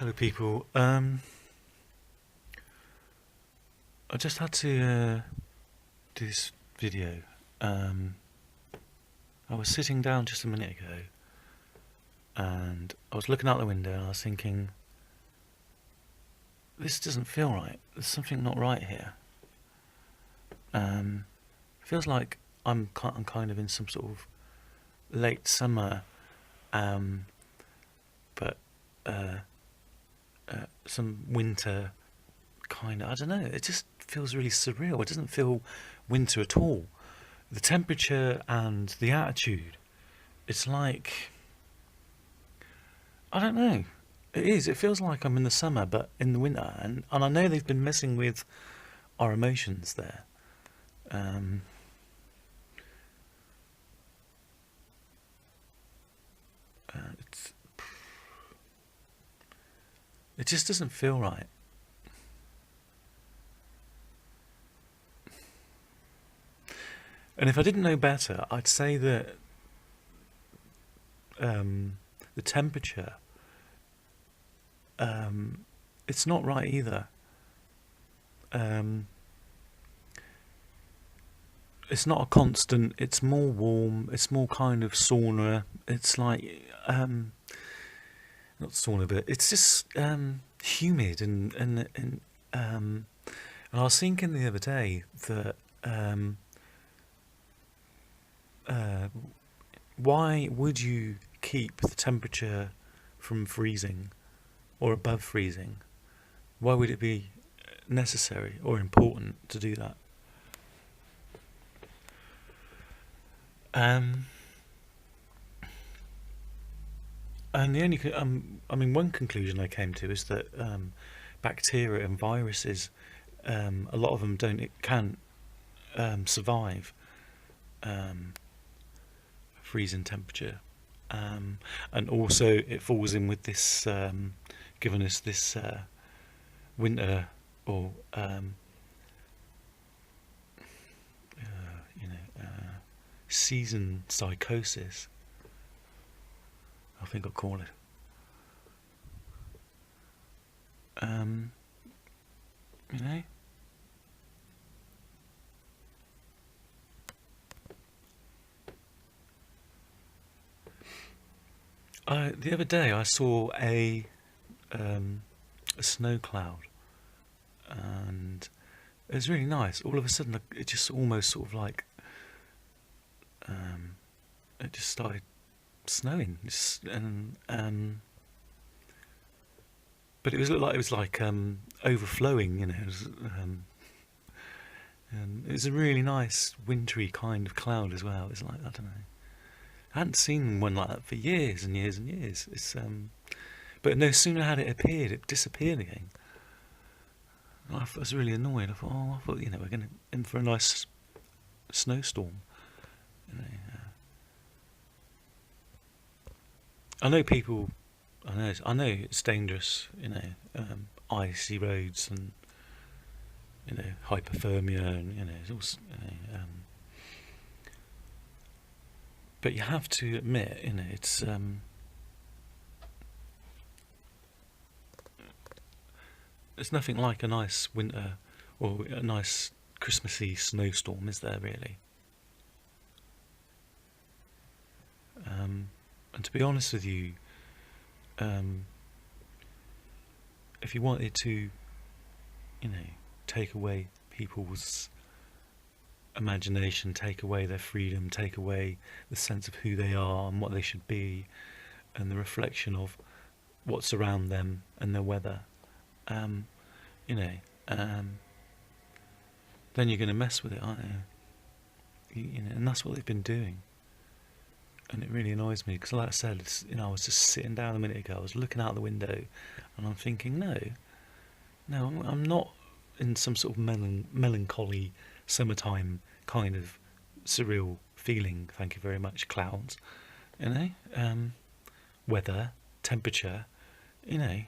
Hello people, I just had to do this video. I was sitting down just a minute ago and I was looking out the window and I was thinking, this doesn't feel right, there's something not right here. It feels like I'm kind of in some sort of late summer, but some winter kind of, I don't know, it just feels really surreal. It doesn't feel winter at all. The temperature and the attitude, it's like, I don't know, it feels like I'm in the summer but in the winter, and I know they've been messing with our emotions there. It just doesn't feel right. And if I didn't know better, I'd say that the temperature, it's not right either. It's not a constant, it's more warm, it's more kind of sauna. It's like, not sauna, but it's just humid and I was thinking the other day that why would you keep the temperature from freezing or above freezing? Why would it be necessary or important to do that? And the only, I mean, one conclusion I came to is that bacteria and viruses, a lot of them can't survive freezing temperature, and also it falls in with this, giving us this winter or season psychosis, I think I'll call it. You know, the other day I saw a snow cloud, and it was really nice. All of a sudden, it just almost sort of like it just started snowing, but it was like overflowing, you know. And it was a really nice wintry kind of cloud as well. It's like, I don't know, I hadn't seen one like that for years and years and years. It's but no sooner had it appeared, it disappeared again. I was really annoyed. I thought, you know, we're going in for a nice snowstorm. You know, I know people. I know it's dangerous. You know, icy roads and, you know, hypothermia and, you know, it's also, but you have to admit, you know, it's nothing like a nice winter or a nice Christmassy snowstorm, is there really? And to be honest with you, if you wanted to, you know, take away people's imagination, take away their freedom, take away the sense of who they are and what they should be, and the reflection of what's around them and their weather, you know, then you're going to mess with it, aren't you? You know, and that's what they've been doing. And it really annoys me because, like I said, it's, you know, I was just sitting down a minute ago, I was looking out the window and I'm thinking, no, I'm not in some sort of melancholy summertime kind of surreal feeling, thank you very much, clouds, you know, weather, temperature, you know,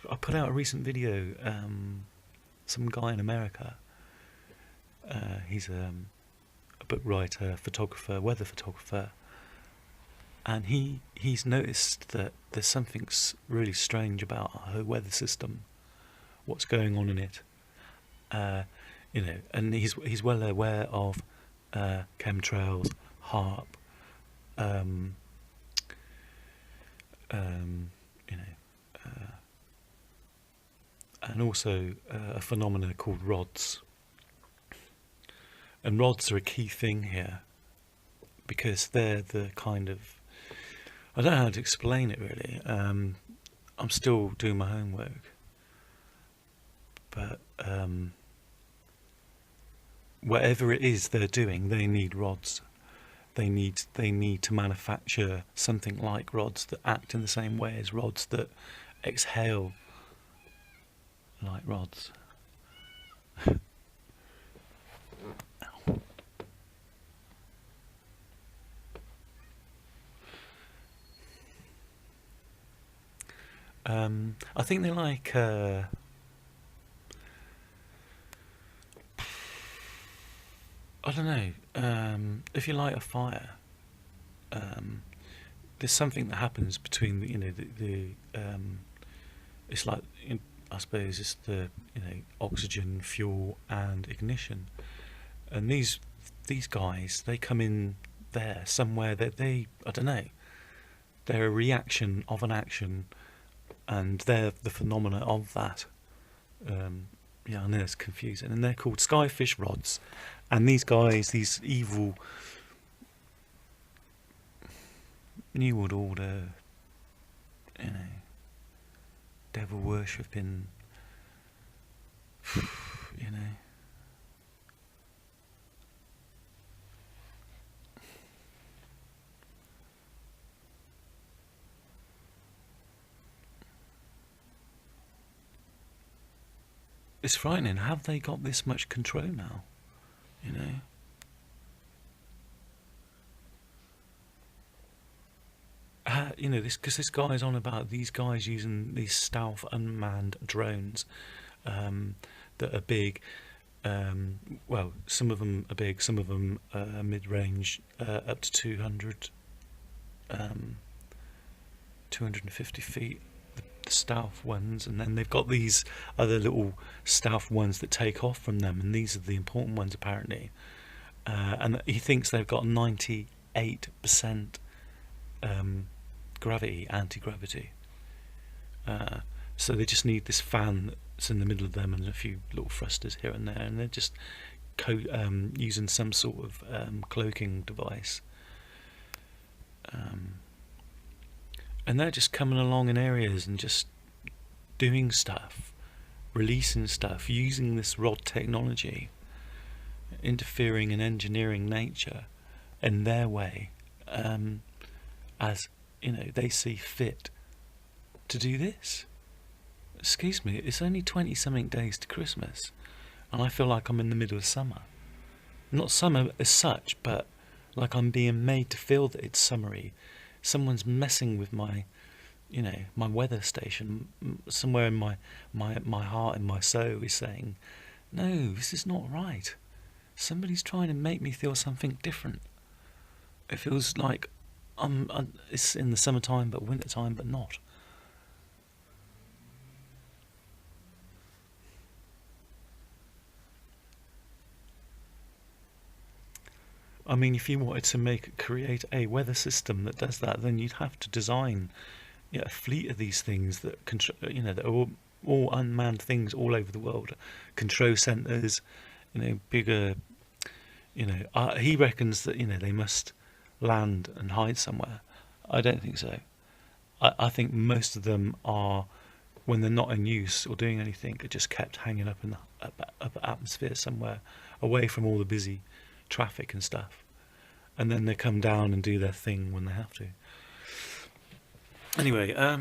I put out a recent video, some guy in America, he's a book writer, photographer, weather photographer, and he's noticed that there's something really strange about her weather system. What's going on in it? And he's well aware of chemtrails, HARP, and also a phenomena called rods. And rods are a key thing here because they're the kind of, I don't know how to explain it really. I'm still doing my homework, but whatever it is they're doing, they need rods. They need to manufacture something like rods that act in the same way as rods, that exhale like rods. I think they're like I don't know. If you light a fire, there's something that happens between the it's like, I suppose it's the oxygen, fuel, and ignition. And these guys, they come in there somewhere that they, I don't know, they're a reaction of an action, and they're the phenomena of that. I know it's confusing, and they're called skyfish rods. And these guys, these evil New World Order, devil worshipping, It's frightening. Have they got this much control now? Because this guy's on about these guys using these stealth unmanned drones that are big. Well, some of them are big, some of them are mid-range, up to 250 feet. The stealth ones, and then they've got these other little stealth ones that take off from them, and these are the important ones apparently. And he thinks they've got 98% gravity, anti-gravity. So they just need this fan that's in the middle of them and a few little thrusters here and there, and they're just using some sort of cloaking device. And they're just coming along in areas and just doing stuff, releasing stuff, using this rod technology, interfering and engineering nature in their way, as they see fit to do this. Excuse me, it's only 20-something days to Christmas, and I feel like I'm in the middle of summer. Not summer as such, but like I'm being made to feel that it's summery. Someone's messing with my weather station. Somewhere in my heart and my soul is saying, no, this is not right. Somebody's trying to make me feel something different. It feels like it's in the summertime but wintertime but not. I mean, if you wanted to create a weather system that does that, then you'd have to design a fleet of these things that that are all unmanned things all over the world, control centres, bigger. He reckons that they must land and hide somewhere. I don't think so. I think most of them are, when they're not in use or doing anything, are just kept hanging up in the upper atmosphere somewhere, away from all the busy traffic and stuff, and then they come down and do their thing when they have to. Anyway, I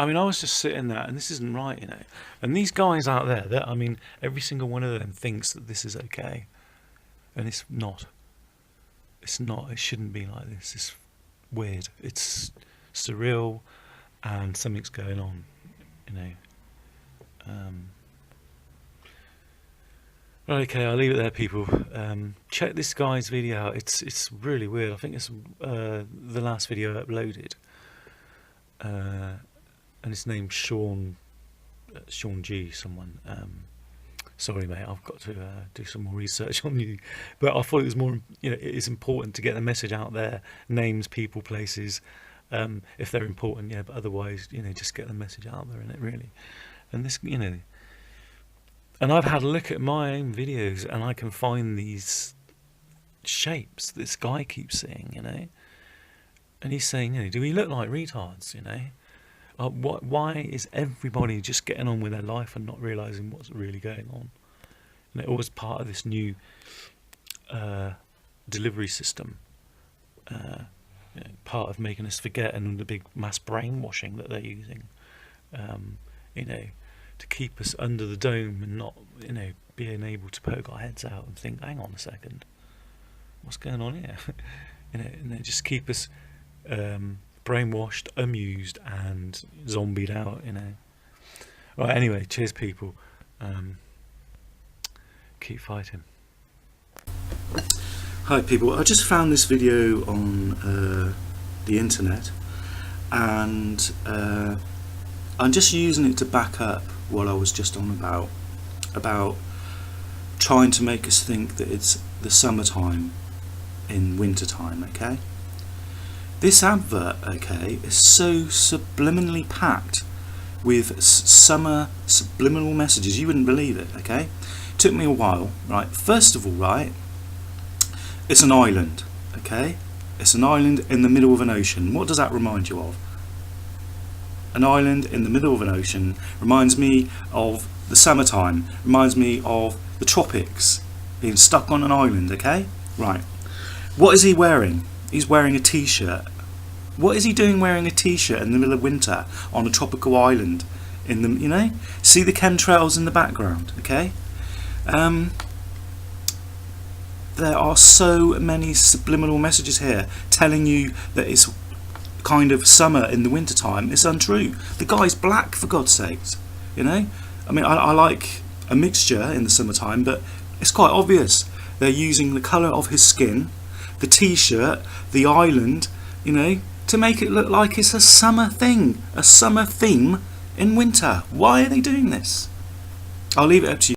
mean, I was just sitting there, and this isn't right, and these guys out there, every single one of them thinks that this is okay, and it's not. It shouldn't be like this. It's weird, it's surreal, and something's going on, Okay, I'll leave it there, people. Check this guy's video out. It's really weird. I think it's the last video uploaded, and his name's Sean G. Someone. Sorry, mate. I've got to do some more research on you. But I thought it was more. It is important to get the message out there. Names, people, places, if they're important. Yeah, but otherwise, just get the message out there, innit, really. And this, And I've had a look at my own videos, and I can find these shapes this guy keeps seeing, and he's saying, do we look like retards, why is everybody just getting on with their life and not realising what's really going on? And it was part of this new delivery system, part of making us forget, and the big mass brainwashing that they're using, to keep us under the dome and not, being able to poke our heads out and think, hang on a second, what's going on here? And they just keep us brainwashed, amused, and zombied out. Right. Anyway, cheers, people. Keep fighting. Hi, people. I just found this video on the internet, and I'm just using it to back up what I was just on about trying to make us think that it's the summertime in wintertime. Okay, this advert, is so subliminally packed with summer subliminal messages, you wouldn't believe it. Okay, took me a while. Right, first of all, right, it's an island. Okay, it's an island in the middle of an ocean. What does that remind you of? An island in the middle of an ocean reminds me of the summertime, reminds me of the tropics, being stuck on an island. Okay, right, what is he wearing? He's wearing a t-shirt. What is he doing wearing a t-shirt in the middle of winter on a tropical island? See the chemtrails in the background. Okay, there are so many subliminal messages here telling you that it's kind of summer in the winter time. It's untrue. The guy's black, for God's sakes. I like a mixture in the summertime, but it's quite obvious they're using the colour of his skin, the t-shirt, the island, to make it look like it's a summer thing, a summer theme in winter. Why are they doing this? I'll leave it up to you.